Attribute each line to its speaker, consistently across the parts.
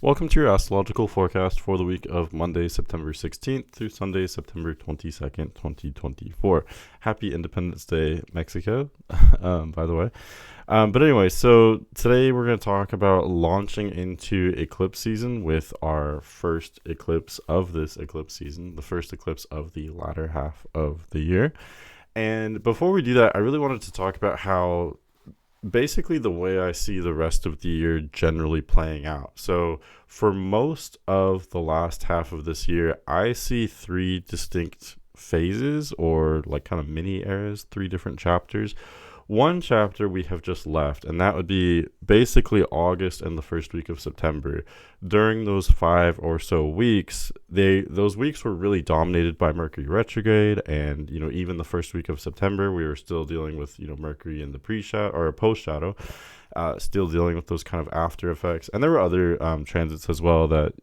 Speaker 1: Welcome to your astrological forecast for the week of Monday, September 16th through Sunday, September 22nd, 2024. Happy Independence Day, Mexico, by the way. But anyway, so today we're going to talk about launching into eclipse season with our first eclipse of this eclipse season, the first eclipse of the latter half of the year. And before we do that, I really wanted to talk about how basically the way I see the rest of the year generally playing out. So for most of the last half of this year, I see three distinct phases or like kind of mini eras, three different chapters. One chapter we have just left, and that would be basically August and the first week of September. During those 5 or so weeks, those weeks were really dominated by Mercury retrograde, and even the first week of September, we were still dealing with Mercury in the pre-shadow or post-shadow, still dealing with those kind of after effects, and there were other transits as well that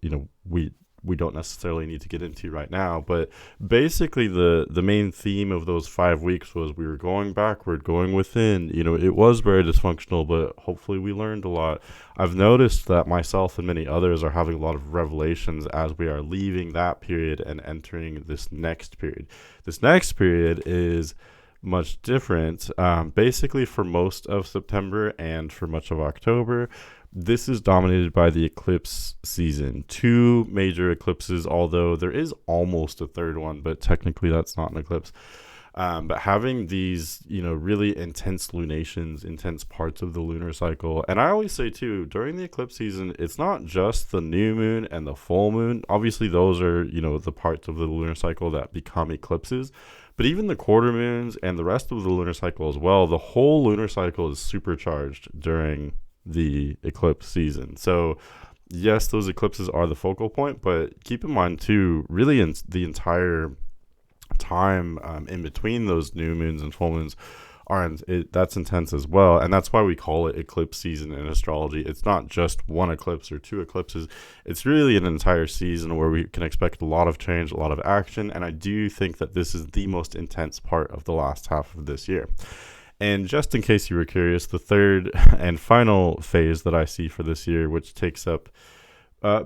Speaker 1: we don't necessarily need to get into right now, but basically the main theme of those 5 weeks was we were going backward, going within. It was very dysfunctional, but hopefully we learned a lot. I've noticed that myself and many others are having a lot of revelations as we are leaving that period and entering this next period. This next period is much different. Basically for most of September and for much of October, this is dominated by the eclipse season. 2 major eclipses, although there is almost a third one, but technically that's not an eclipse. But having these, really intense lunations, intense parts of the lunar cycle. And I always say too, during the eclipse season, it's not just the new moon and the full moon. Obviously those are, the parts of the lunar cycle that become eclipses. But even the quarter moons and the rest of the lunar cycle as well, the whole lunar cycle is supercharged during the eclipse season. So yes, those eclipses are the focal point, but keep in mind too, really in the entire time in between those new moons and full moons that's intense as well. And that's why we call it eclipse season in astrology. It's not just one eclipse or 2 eclipses. It's really an entire season where we can expect a lot of change, a lot of action. And I do think that this is the most intense part of the last half of this year. And just in case you were curious, the third and final phase that I see for this year, which takes up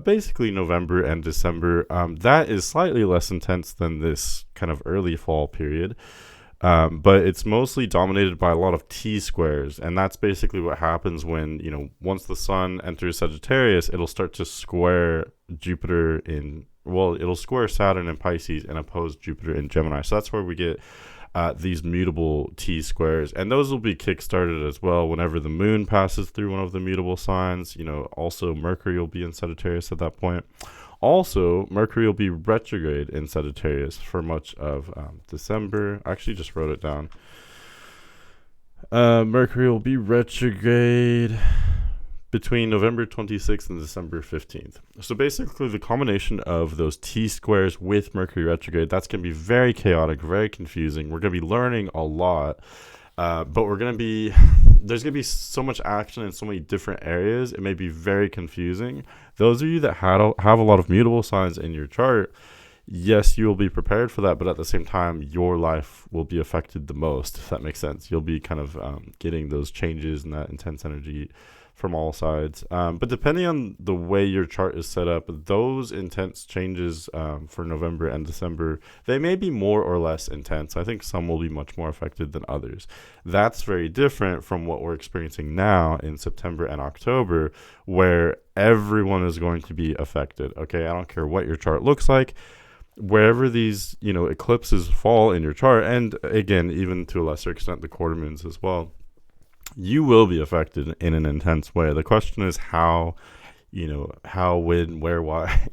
Speaker 1: basically November and December, that is slightly less intense than this kind of early fall period. But it's mostly dominated by a lot of T-squares. And that's basically what happens when, once the sun enters Sagittarius, it'll start to square Jupiter it'll square Saturn in Pisces and oppose Jupiter in Gemini. So that's where we get these mutable T-squares, and those will be kickstarted as well whenever the moon passes through one of the mutable signs. Also Mercury will be in Sagittarius at that point. Also, Mercury will be retrograde in Sagittarius for much of December. I actually just wrote it down. Mercury will be retrograde between November 26th and December 15th. So basically the combination of those T-squares with Mercury retrograde, that's going to be very chaotic, very confusing. We're going to be learning a lot, but there's going to be so much action in so many different areas. It may be very confusing. Those of you that have a lot of mutable signs in your chart, yes, you will be prepared for that, but at the same time, your life will be affected the most, if that makes sense. You'll be kind of getting those changes and that intense energy from all sides. But depending on the way your chart is set up, those intense changes for November and December, they may be more or less intense. I think some will be much more affected than others. That's very different from what we're experiencing now in September and October, where everyone is going to be affected. Okay, I don't care what your chart looks like. Wherever these, eclipses fall in your chart, and again, even to a lesser extent, the quarter moons as well, you will be affected in an intense way. The question is how, when, where, why,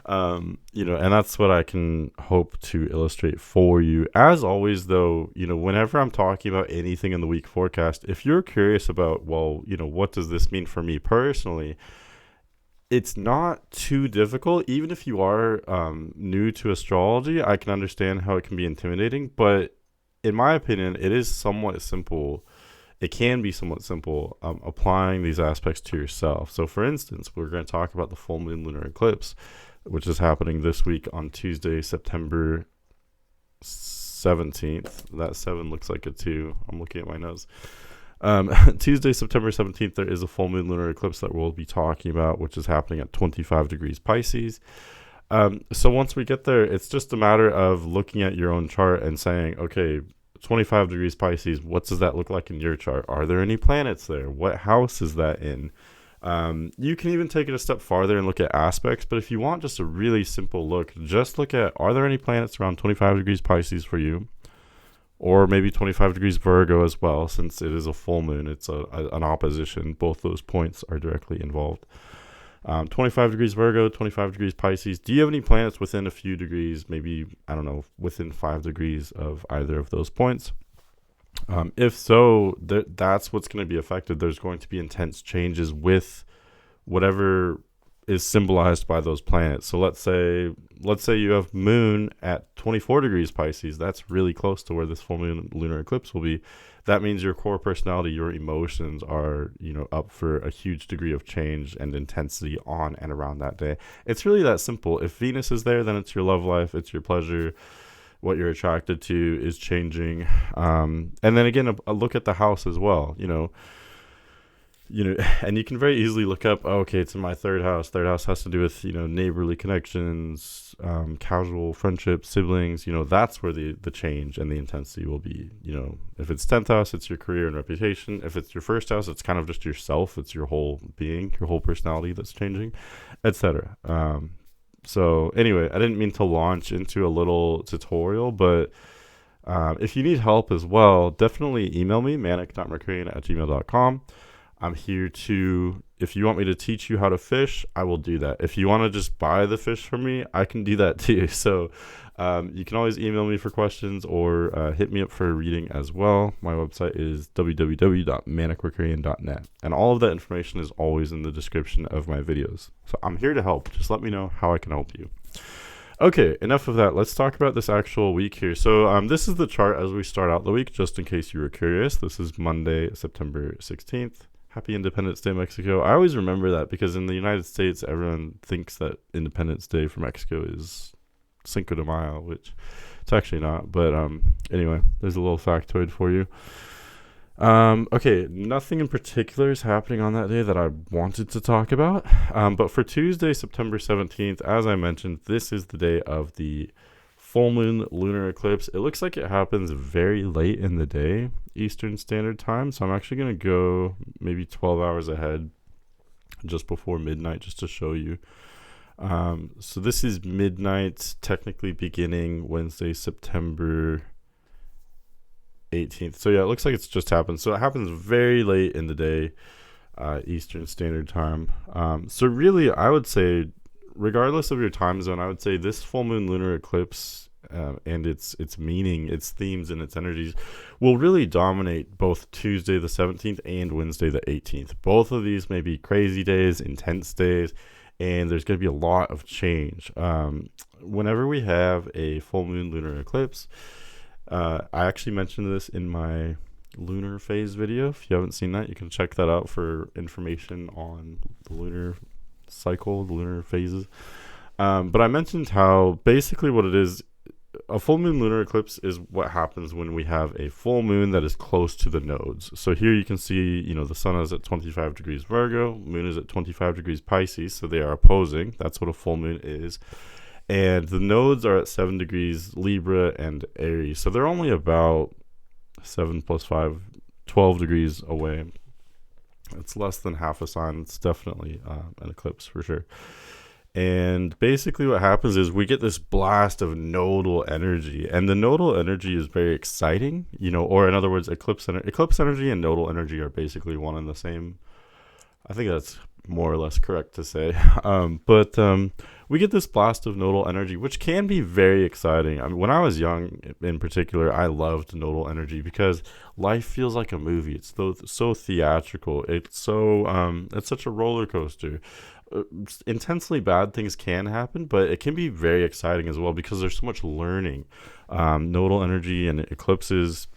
Speaker 1: and that's what I can hope to illustrate for you. As always, though, whenever I'm talking about anything in the week forecast, if you're curious about, what does this mean for me personally, it's not too difficult. Even if you are new to astrology, I can understand how it can be intimidating, but in my opinion, it is somewhat simple. It can be somewhat simple applying these aspects to yourself. So for instance, we're going to talk about the full moon lunar eclipse, which is happening this week on Tuesday, September 17th. That 7 looks like a 2. I'm looking at my nose. Tuesday, September 17th, there is a full moon lunar eclipse that we'll be talking about, which is happening at 25 degrees Pisces. So once we get there, it's just a matter of looking at your own chart and saying, okay, 25 degrees Pisces, what does that look like in your chart? Are there any planets there? What house is that in? You can even take it a step farther and look at aspects, but if you want just a really simple look, just look at, are there any planets around 25 degrees Pisces for you? Or maybe 25 degrees Virgo as well, since it is a full moon. It's an opposition. Both those points are directly involved. 25 degrees Virgo, 25 degrees Pisces. Do you have any planets within a few degrees, maybe, I don't know, within 5 degrees of either of those points? If so, that's what's going to be affected. There's going to be intense changes with whatever is symbolized by those planets. So let's say you have moon at 24 degrees Pisces. That's really close to where this full moon lunar eclipse will be. That means your core personality, your emotions are, up for a huge degree of change and intensity on and around that day. It's really that simple. If Venus is there, then it's your love life, it's your pleasure. What you're attracted to is changing. And then again, a look at the house as well, and you can very easily look up, okay, it's in my third house. Third house has to do with, neighborly connections, casual friendships, siblings, that's where the change and the intensity will be. If it's 10th house, it's your career and reputation. If it's your first house, it's kind of just yourself. It's your whole being, your whole personality that's changing, etc. So anyway, I didn't mean to launch into a little tutorial, but if you need help as well, definitely email me, manic.mercurian@gmail.com. I'm here to, if you want me to teach you how to fish, I will do that. If you want to just buy the fish from me, I can do that too. So you can always email me for questions or hit me up for a reading as well. My website is www.manic.mercurian.net. And all of that information is always in the description of my videos. So I'm here to help. Just let me know how I can help you. Okay, enough of that. Let's talk about this actual week here. So this is the chart as we start out the week, just in case you were curious. This is Monday, September 16th. Happy Independence Day, Mexico. I always remember that because in the United States, everyone thinks that Independence Day for Mexico is Cinco de Mayo, which it's actually not. But anyway, there's a little factoid for you. Okay, nothing in particular is happening on that day that I wanted to talk about. But for Tuesday, September 17th, as I mentioned, this is the day of the full moon lunar eclipse. It looks like it happens very late in the day, Eastern Standard Time. So I'm actually going to go maybe 12 hours ahead, just before midnight, just to show you. So this is midnight, technically beginning Wednesday, September 18th. So yeah, it looks like it's just happened. So it happens very late in the day, Eastern Standard Time. So really, I would say, regardless of your time zone, I would say this full moon lunar eclipse and its meaning, its themes, and its energies will really dominate both Tuesday the 17th and Wednesday the 18th. Both of these may be crazy days, intense days, and there's going to be a lot of change. Whenever we have a full moon lunar eclipse, I actually mentioned this in my lunar phase video. If you haven't seen that, you can check that out for information on the lunar cycle, the lunar phases. But I mentioned how basically what it is, a full moon lunar eclipse is what happens when we have a full moon that is close to the nodes. So here you can see, the sun is at 25 degrees Virgo, moon is at 25 degrees Pisces, so they are opposing. That's what a full moon is. And the nodes are at 7 degrees Libra and Aries. So they're only about 7 plus 5, 12 degrees away. It's less than half a sign. It's definitely an eclipse for sure. And basically what happens is we get this blast of nodal energy. And the nodal energy is very exciting, or in other words, eclipse energy and nodal energy are basically one and the same. I think that's more or less correct to say. But we get this blast of nodal energy, which can be very exciting. I mean, when I was young, in particular, I loved nodal energy because life feels like a movie. It's so theatrical. It's such a roller coaster. Intensely bad things can happen, but it can be very exciting as well because there's so much learning. Nodal energy and eclipses,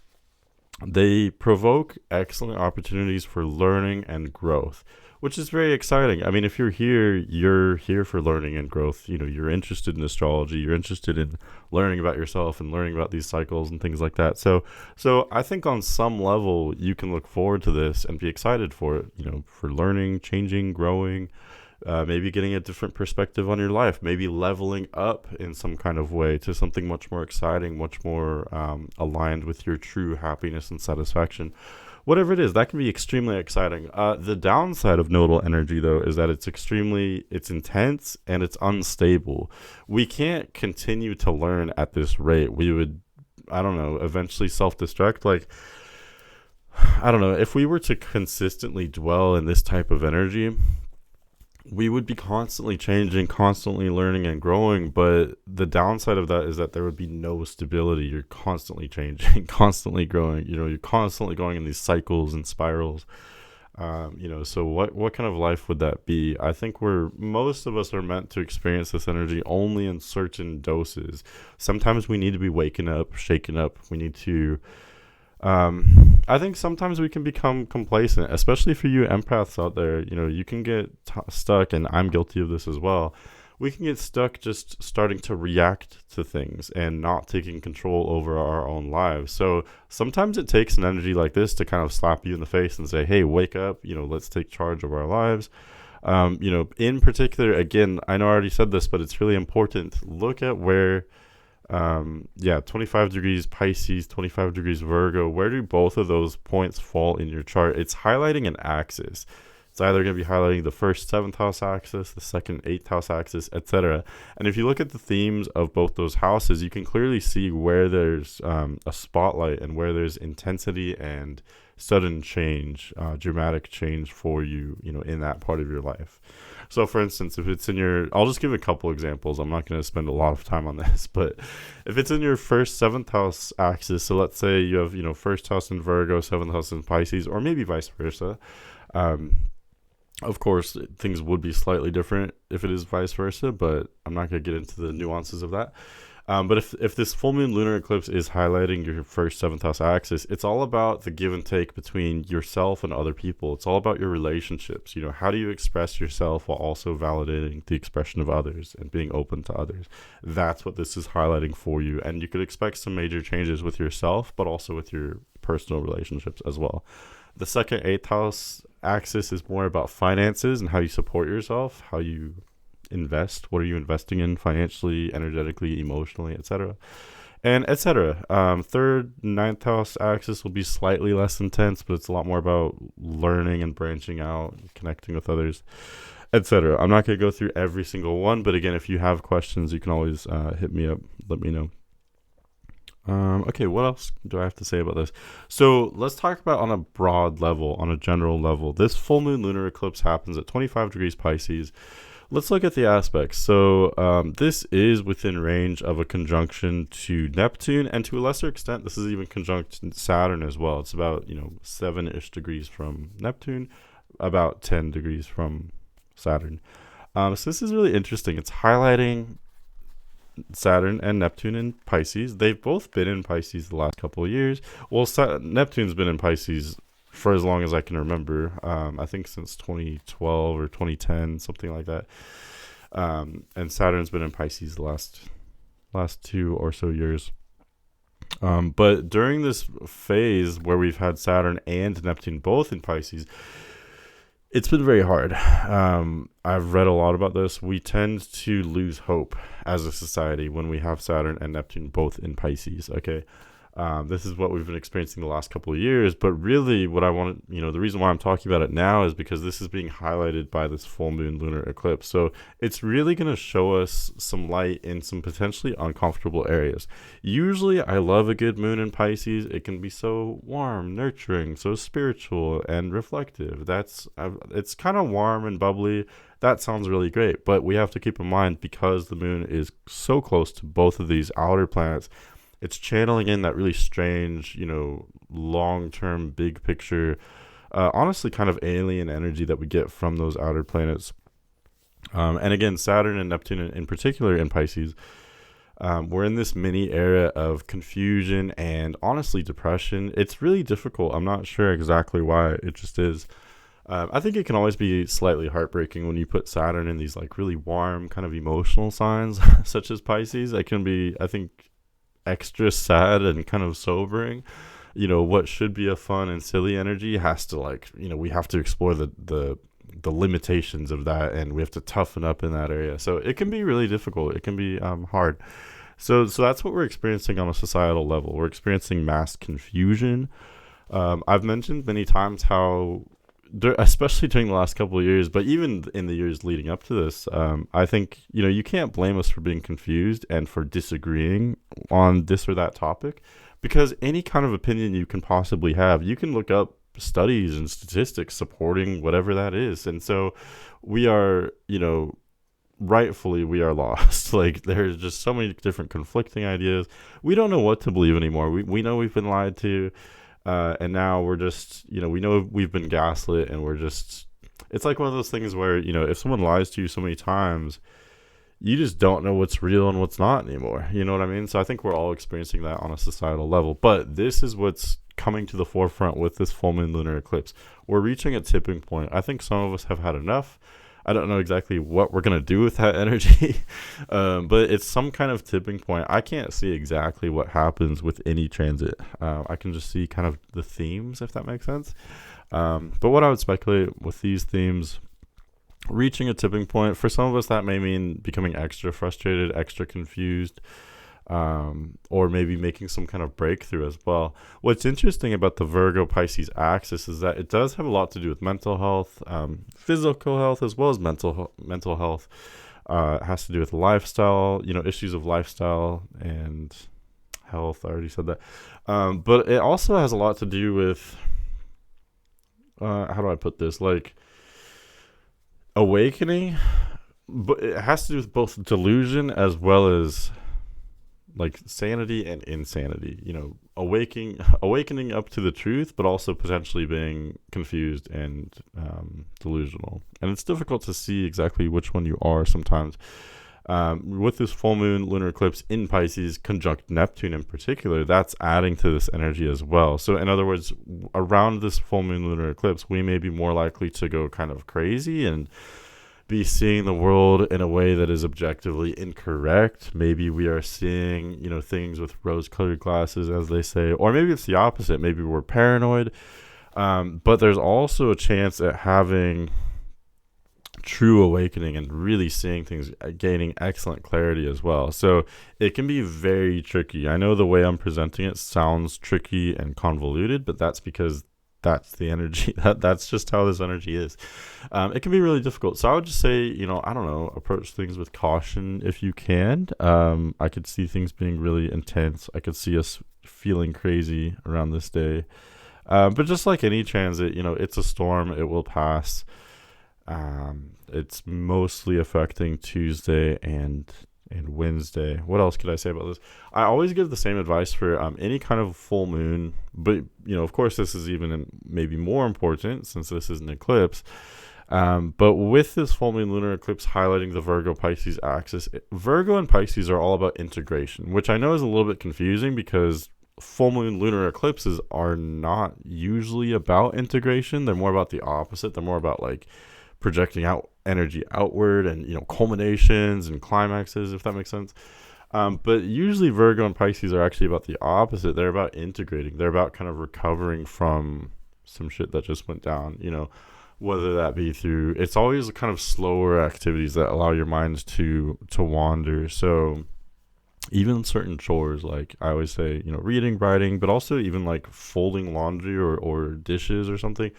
Speaker 1: they provoke excellent opportunities for learning and growth, which is very exciting. I mean, if you're here for learning and growth. You're interested in astrology, you're interested in learning about yourself and learning about these cycles and things like that. So I think on some level you can look forward to this and be excited for it, for learning, changing, growing, maybe getting a different perspective on your life, maybe leveling up in some kind of way to something much more exciting, much more aligned with your true happiness and satisfaction. Whatever it is, that can be extremely exciting. The downside of nodal energy, though, is that it's intense and it's unstable. We can't continue to learn at this rate. We would, I don't know, eventually self-destruct. Like, I don't know, if we were to consistently dwell in this type of energy, we would be constantly changing, constantly learning and growing. But the downside of that is that there would be no stability. You're constantly changing, constantly growing. You're constantly going in these cycles and spirals. So what kind of life would that be? I think most of us are meant to experience this energy only in certain doses. Sometimes we need to be waken up, shaken up. We need to I think sometimes we can become complacent, especially for you empaths out there. You can get stuck, and I'm guilty of this as well. We can get stuck just starting to react to things and not taking control over our own lives. So sometimes it takes an energy like this to kind of slap you in the face and say, hey, wake up, let's take charge of our lives. In particular, again, I know I already said this, but it's really important. Look at where 25 degrees Pisces, 25 degrees Virgo, where do both of those points fall in your chart? It's highlighting an axis. It's either going to be highlighting the first 7th house axis, the second 8th house axis, etc. And if you look at the themes of both those houses, you can clearly see where there's a spotlight and where there's intensity and sudden change, dramatic change for you, in that part of your life. So, for instance, if it's I'll just give a couple examples. I'm not going to spend a lot of time on this, but if it's in your first 7th house axis, so let's say you have, first house in Virgo, 7th house in Pisces, or maybe vice versa. Of course, things would be slightly different if it is vice versa, but I'm not going to get into the nuances of that. But if this full moon lunar eclipse is highlighting your first 7th house axis, it's all about the give and take between yourself and other people. It's all about your relationships. How do you express yourself while also validating the expression of others and being open to others? That's what this is highlighting for you. And you could expect some major changes with yourself, but also with your personal relationships as well. The second 8th house axis is more about finances and how you support yourself, how you invest, what are you investing in financially, energetically, emotionally, etc. Third 9th house axis will be slightly less intense, but it's a lot more about learning and branching out, connecting with others, etc. I'm not going to go through every single one, but again, if you have questions, you can always hit me up, let me know. Okay, what else do I have to say about this? So let's talk about on a broad level, on a general level. This full moon lunar eclipse happens at 25 degrees Pisces. Let's look at the aspects. So this is within range of a conjunction to Neptune, and to a lesser extent, this is even conjunct Saturn as well. It's about 7-ish degrees from Neptune, about 10 degrees from Saturn. So this is really interesting. It's highlighting Saturn and Neptune in Pisces. They've both been in Pisces the last couple of years. Well, Neptune's been in Pisces for as long as I can remember. I think since 2012 or 2010, something like that. And Saturn's been in Pisces the last 2 or so years. But during this phase where we've had Saturn and Neptune both in Pisces, it's been very hard. I've read a lot about this. We tend to lose hope as a society when we have Saturn and Neptune both in Pisces. Okay. This is what we've been experiencing the last couple of years, but really what I want to, the reason why I'm talking about it now is because this is being highlighted by this full moon lunar eclipse. So it's really going to show us some light in some potentially uncomfortable areas. Usually I love a good moon in Pisces. It can be so warm, nurturing, so spiritual and reflective. It's kind of warm and bubbly. That sounds really great, but we have to keep in mind, because the moon is so close to both of these outer planets, it's channeling in that really strange, long-term, big picture, honestly kind of alien energy that we get from those outer planets. And again, Saturn and Neptune in particular in Pisces, we're in this mini era of confusion and honestly depression. It's really difficult. I'm not sure exactly why. It just is. I think it can always be slightly heartbreaking when you put Saturn in these like really warm kind of emotional signs, such as Pisces. It can be, I think, extra sad and kind of sobering. What should be a fun and silly energy has to, like, we have to explore the limitations of that, and we have to toughen up in that area. So it can be really difficult. It can be hard. So that's what we're experiencing on a societal level. We're experiencing mass confusion. I've mentioned many times how, especially during the last couple of years, but even in the years leading up to this, I think, you can't blame us for being confused and for disagreeing on this or that topic, because any kind of opinion you can possibly have, you can look up studies and statistics supporting whatever that is. And so we are, rightfully we are lost. Like, there's just so many different conflicting ideas. We don't know what to believe anymore. We know we've been lied to. And now we're just, we know we've been gaslit, and it's like one of those things where, if someone lies to you so many times, you just don't know what's real and what's not anymore. You know what I mean? So I think we're all experiencing that on a societal level. But this is what's coming to the forefront with this full moon lunar eclipse. We're reaching a tipping point. I think some of us have had enough. I don't know exactly what we're going to do with that energy, but it's some kind of tipping point. I can't see exactly what happens with any transit. I can just see kind of the themes, if that makes sense. But what I would speculate with these themes, reaching a tipping point, for some of us that may mean becoming extra frustrated, extra confused, or maybe making some kind of breakthrough as well. What's interesting about the Virgo Pisces axis is that it does have a lot to do with mental health, physical health, as well as mental health. It has to do with lifestyle, issues of lifestyle and health. I already said that. But it also has a lot to do with, how do I put this? Like, awakening, but it has to do with both delusion as well as like sanity and insanity. Awakening up to the truth, but also potentially being confused and delusional. And it's difficult to see exactly which one you are sometimes. With this full moon lunar eclipse in Pisces conjunct Neptune in particular, that's adding to this energy as well. So in other words, around this full moon lunar eclipse, we may be more likely to go kind of crazy and be seeing the world in a way that is objectively incorrect. Maybe we are seeing, things with rose-colored glasses, as they say, or maybe it's the opposite. Maybe we're paranoid. But there's also a chance at having true awakening and really seeing things, gaining excellent clarity as well. So it can be very tricky. I know the way I'm presenting it sounds tricky and convoluted, but that's because that's the energy. That's just how this energy is. It can be really difficult. So I would just say, I don't know, approach things with caution if you can. I could see things being really intense. I could see us feeling crazy around this day. But just like any transit, it's a storm. It will pass. It's mostly affecting Tuesday and Wednesday. What else could I say about this? I always give the same advice for any kind of full moon, but of course this is even maybe more important since this is an eclipse. But with this full moon lunar eclipse highlighting the Virgo Pisces axis, Virgo and Pisces are all about integration, which I know is a little bit confusing because full moon lunar eclipses are not usually about integration. They're more about the opposite. They're more about like projecting out energy outward and culminations and climaxes, if that makes sense. But usually Virgo and Pisces are actually about the opposite. They're about integrating. They're about kind of recovering from some shit that just went down, whether that be through, it's always kind of slower activities that allow your mind to wander. So even certain chores, like I always say, reading, writing, but also even like folding laundry or dishes or something.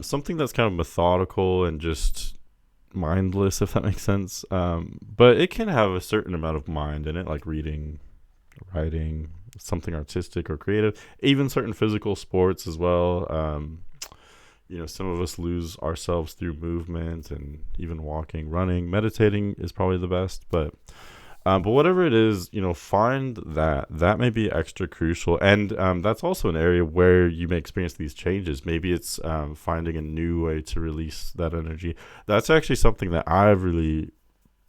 Speaker 1: Something that's kind of methodical and just mindless, if that makes sense. But it can have a certain amount of mind in it, like reading, writing, something artistic or creative, even certain physical sports as well. Some of us lose ourselves through movement and even walking, running, meditating is probably the best. But whatever it is, find that may be extra crucial. And that's also an area where you may experience these changes. Maybe it's finding a new way to release that energy. That's actually something that I've really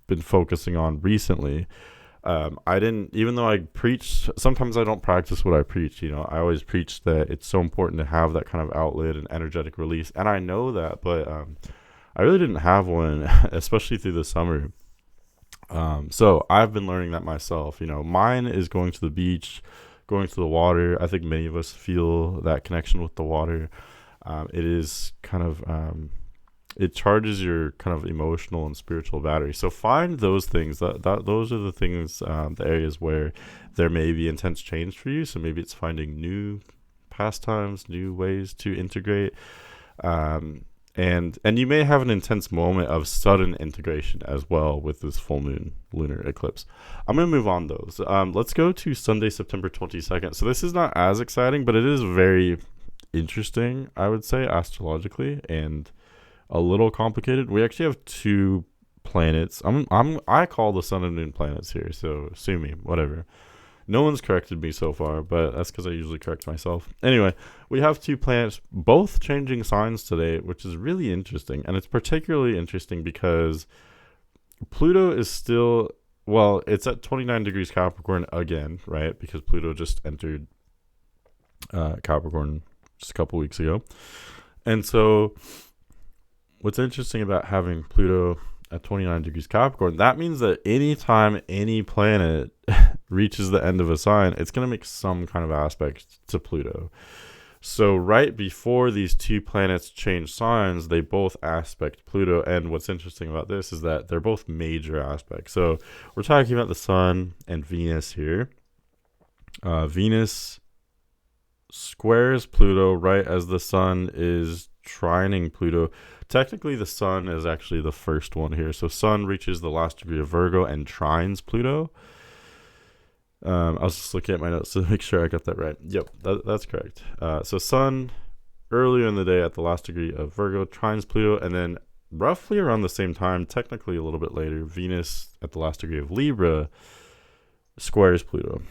Speaker 1: been focusing on recently. I didn't, even though I preach, sometimes I don't practice what I preach. I always preach that it's so important to have that kind of outlet and energetic release. And I know that, but I really didn't have one, especially through the summer. So I've been learning that myself. Mine is going to the beach, going to the water. I think many of us feel that connection with the water. It is kind of, it charges your kind of emotional and spiritual battery. So find those things. Those are the things, the areas where there may be intense change for you. So maybe it's finding new pastimes, new ways to integrate. And you may have an intense moment of sudden integration as well with this full moon lunar eclipse. I'm going to move on those. Let's go to Sunday, September 22nd. So this is not as exciting, but it is very interesting, I would say, astrologically, and a little complicated. We actually have two planets. I call the sun and moon planets here, so sue me, whatever. No one's corrected me so far, but that's because I usually correct myself. Anyway, we have two planets both changing signs today, which is really interesting. And it's particularly interesting because Pluto is still, well, it's at 29 degrees Capricorn again, right? Because Pluto just entered Capricorn just a couple weeks ago. And so what's interesting about having Pluto at 29 degrees Capricorn, that means that anytime any planet reaches the end of a sign, it's going to make some kind of aspect to Pluto. So right before these two planets change signs, they both aspect Pluto. And what's interesting about this is that they're both major aspects. So we're talking about the sun and Venus here. Venus squares Pluto right as the sun is trining Pluto. Technically, the sun is actually the first one here. So sun reaches the last degree of Virgo and trines Pluto. I was just looking at my notes to make sure I got that right. Yep, that's correct. So sun earlier in the day at the last degree of Virgo trines Pluto, and then roughly around the same time, technically a little bit later, Venus at the last degree of Libra squares Pluto.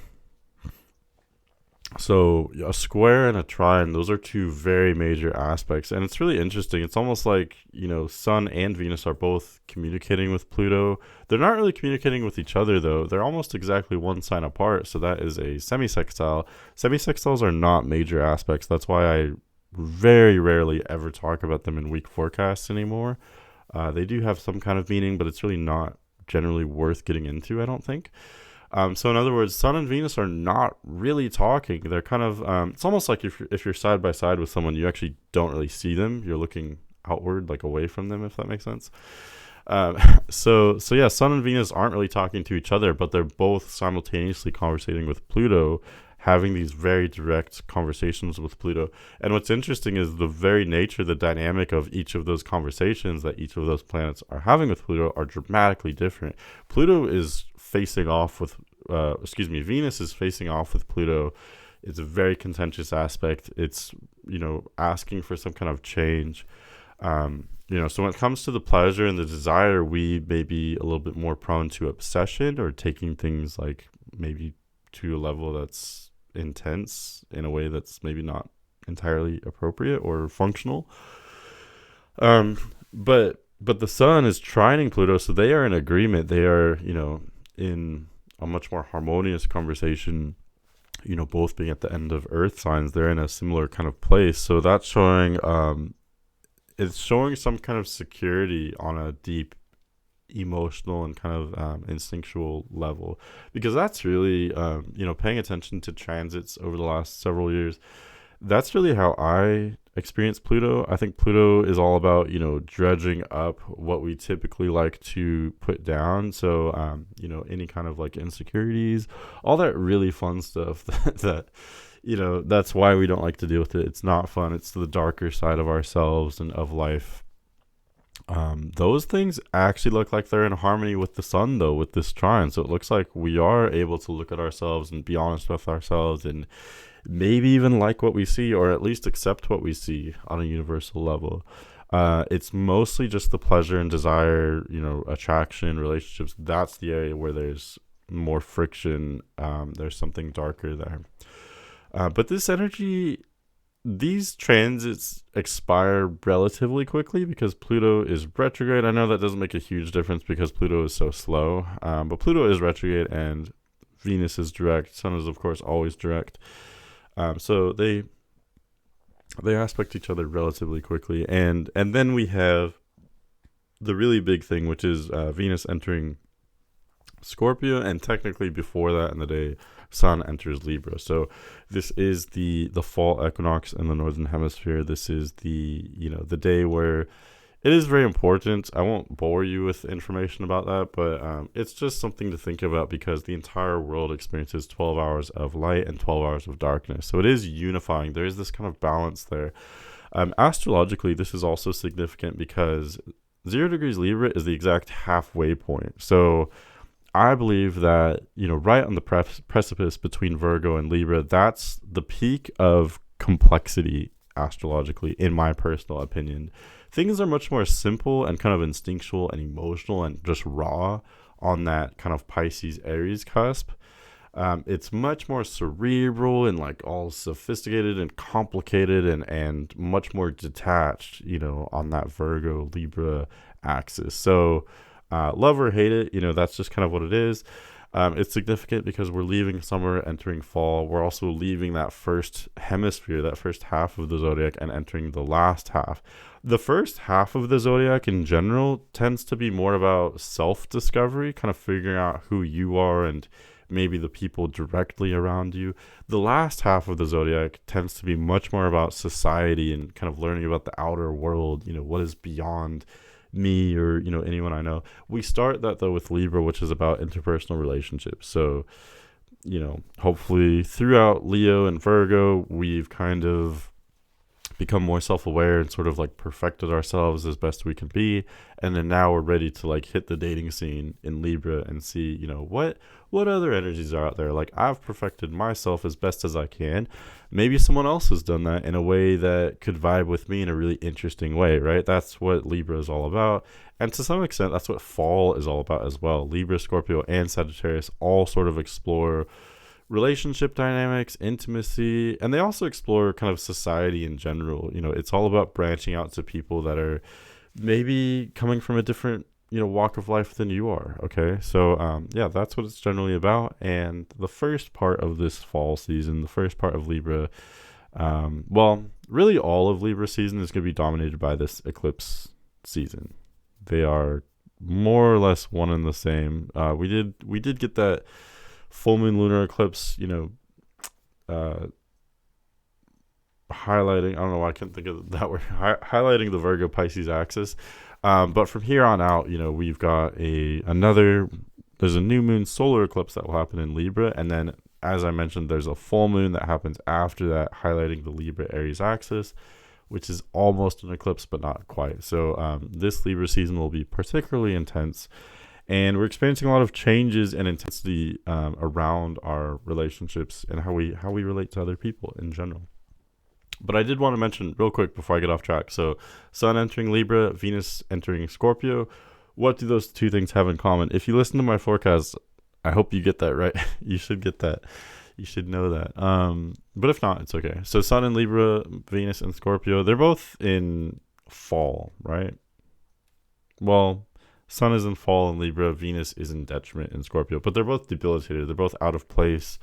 Speaker 1: So a square and a trine, those are two very major aspects. And it's really interesting. It's almost like, Sun and Venus are both communicating with Pluto. They're not really communicating with each other, though. They're almost exactly one sign apart. So that is a semisextile. Semisextiles are not major aspects. That's why I very rarely ever talk about them in week forecasts anymore. They do have some kind of meaning, but it's really not generally worth getting into, I don't think. So in other words, Sun and Venus are not really talking. They're kind of, it's almost like if you're side by side with someone, you actually don't really see them. You're looking outward, like away from them, if that makes sense. So yeah, Sun and Venus aren't really talking to each other, but they're both simultaneously conversating with Pluto, having these very direct conversations with Pluto. And what's interesting is the very nature, the dynamic of each of those conversations that each of those planets are having with Pluto are dramatically different. Pluto is facing off with, Venus is facing off with Pluto. It's a very contentious aspect. It's, asking for some kind of change. So when it comes to the pleasure and the desire, we may be a little bit more prone to obsession or taking things like maybe to a level that's intense in a way that's maybe not entirely appropriate or functional. But the sun is trining Pluto, so they are in agreement. They are, in a much more harmonious conversation, both being at the end of Earth signs. They're in a similar kind of place. So that's showing, it's showing some kind of security on a deep emotional and kind of instinctual level, because that's really, paying attention to transits over the last several years. That's really how I experience Pluto. I think Pluto is all about, dredging up what we typically like to put down. So, any kind of like insecurities, all that really fun stuff that that's why we don't like to deal with it. It's not fun. It's the darker side of ourselves and of life. Those things actually look like they're in harmony with the sun, though, with this trine. So it looks like we are able to look at ourselves and be honest with ourselves and maybe even like what we see, or at least accept what we see on a universal level. It's mostly just the pleasure and desire, attraction, relationships. That's the area where there's more friction. There's something darker there. But this energy these transits expire relatively quickly because Pluto is retrograde. I know that doesn't make a huge difference because Pluto is so slow, but Pluto is retrograde and Venus is direct. Sun is, of course, always direct. So they aspect each other relatively quickly, and then we have the really big thing, which is Venus entering Scorpio, and technically before that in the day, Sun enters Libra. So this is the fall equinox in the northern hemisphere. This is the day where it is very important. I won't bore you with information about that, but it's just something to think about because the entire world experiences 12 hours of light and 12 hours of darkness. So it is unifying. There is this kind of balance there. Astrologically, this is also significant because 0 degrees Libra is the exact halfway point. So I believe that, right on the precipice between Virgo and Libra, that's the peak of complexity astrologically, in my personal opinion. Things are much more simple and kind of instinctual and emotional and just raw on that kind of Pisces Aries cusp. It's much more cerebral and like all sophisticated and complicated and much more detached, on that Virgo Libra axis. So love or hate it, that's just kind of what it is. It's significant because we're leaving summer, entering fall. We're also leaving that first hemisphere, that first half of the zodiac, and entering the last half. The first half of the zodiac in general tends to be more about self-discovery, kind of figuring out who you are and maybe the people directly around you. The last half of the zodiac tends to be much more about society and kind of learning about the outer world, what is beyond me or anyone I know. We start that though with Libra, which is about interpersonal relationships. So hopefully throughout Leo and Virgo, we've kind of become more self-aware and sort of like perfected ourselves as best we can be, and then now we're ready to like hit the dating scene in Libra and see what other energies are out there. Like, I've perfected myself as best as I can. Maybe someone else has done that in a way that could vibe with me in a really interesting way, right? That's what Libra is all about, and to some extent that's what fall is all about as well. Libra, Scorpio, and Sagittarius all sort of explore relationship dynamics, intimacy, and they also explore kind of society in general. It's all about branching out to people that are maybe coming from a different walk of life than you are. Okay, so that's what it's generally about. And the first part of this fall season, the first part of Libra, really all of Libra season is going to be dominated by this eclipse season. They are more or less one and the same. We did get that full moon lunar eclipse, highlighting, I don't know why I can't think of that word, highlighting the Virgo Pisces axis. But from here on out, we've got there's a new moon solar eclipse that will happen in Libra. And then, as I mentioned, there's a full moon that happens after that, highlighting the Libra Aries axis, which is almost an eclipse, but not quite. So this Libra season will be particularly intense. And we're experiencing a lot of changes and intensity around our relationships and how we relate to other people in general. But I did want to mention real quick before I get off track. So Sun entering Libra, Venus entering Scorpio. What do those two things have in common? If you listen to my forecast, I hope you get that right. You should get that. You should know that. But if not, it's okay. So Sun in Libra, Venus in Scorpio. They're both in fall, right? Well, Sun is in fall in Libra, Venus is in detriment in Scorpio, but they're both debilitated. They're both out of place.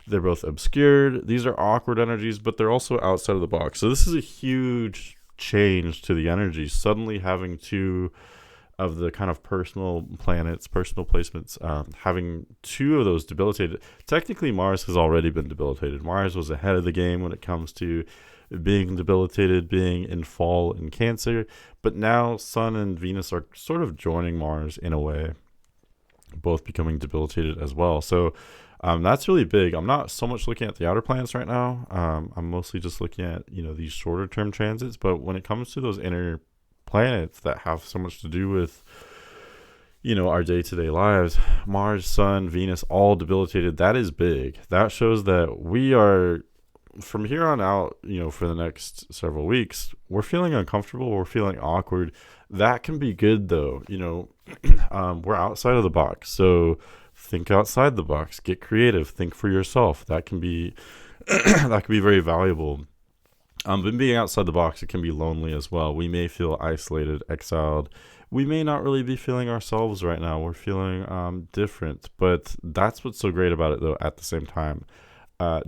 Speaker 1: They're both obscured. These are awkward energies, but they're also outside of the box. So this is a huge change to the energy. Suddenly having two of the kind of personal planets, personal placements, having two of those debilitated. Technically, Mars has already been debilitated. Mars was ahead of the game when it comes to being debilitated, being in fall in Cancer. But now Sun and Venus are sort of joining Mars in a way, both becoming debilitated as well. So that's really big. I'm not so much looking at the outer planets right now. I'm mostly just looking at, these shorter term transits. But when it comes to those inner planets that have so much to do with, our day-to-day lives, Mars, Sun, Venus, all debilitated, that is big. That shows that we are, from here on out, for the next several weeks, we're feeling uncomfortable. We're feeling awkward. That can be good though. We're outside of the box. So think outside the box, get creative, think for yourself. That can be, that can be very valuable. But being outside the box, it can be lonely as well. We may feel isolated, exiled. We may not really be feeling ourselves right now. We're feeling different. But that's what's so great about it, though, at the same time.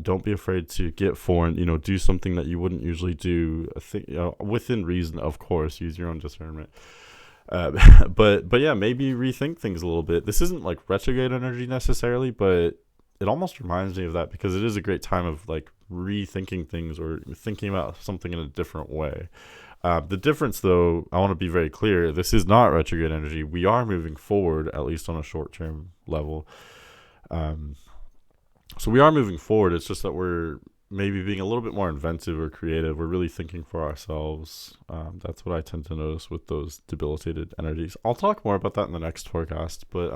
Speaker 1: Don't be afraid to get foreign, do something that you wouldn't usually do, within reason, of course. Use your own discernment. But yeah, maybe rethink things a little bit. This isn't like retrograde energy necessarily, but it almost reminds me of that because it is a great time of like rethinking things or thinking about something in a different way. The difference, though, I want to be very clear. This is not retrograde energy. We are moving forward, at least on a short-term level. So we are moving forward. It's just that we're maybe being a little bit more inventive or creative. We're really thinking for ourselves. That's what I tend to notice with those debilitated energies. I'll talk more about that in the next forecast. But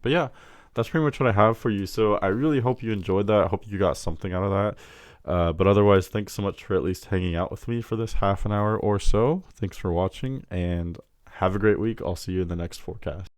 Speaker 1: yeah, that's pretty much what I have for you. So I really hope you enjoyed that. I hope you got something out of that. But otherwise, thanks so much for at least hanging out with me for this half an hour or so. Thanks for watching, and have a great week. I'll see you in the next forecast.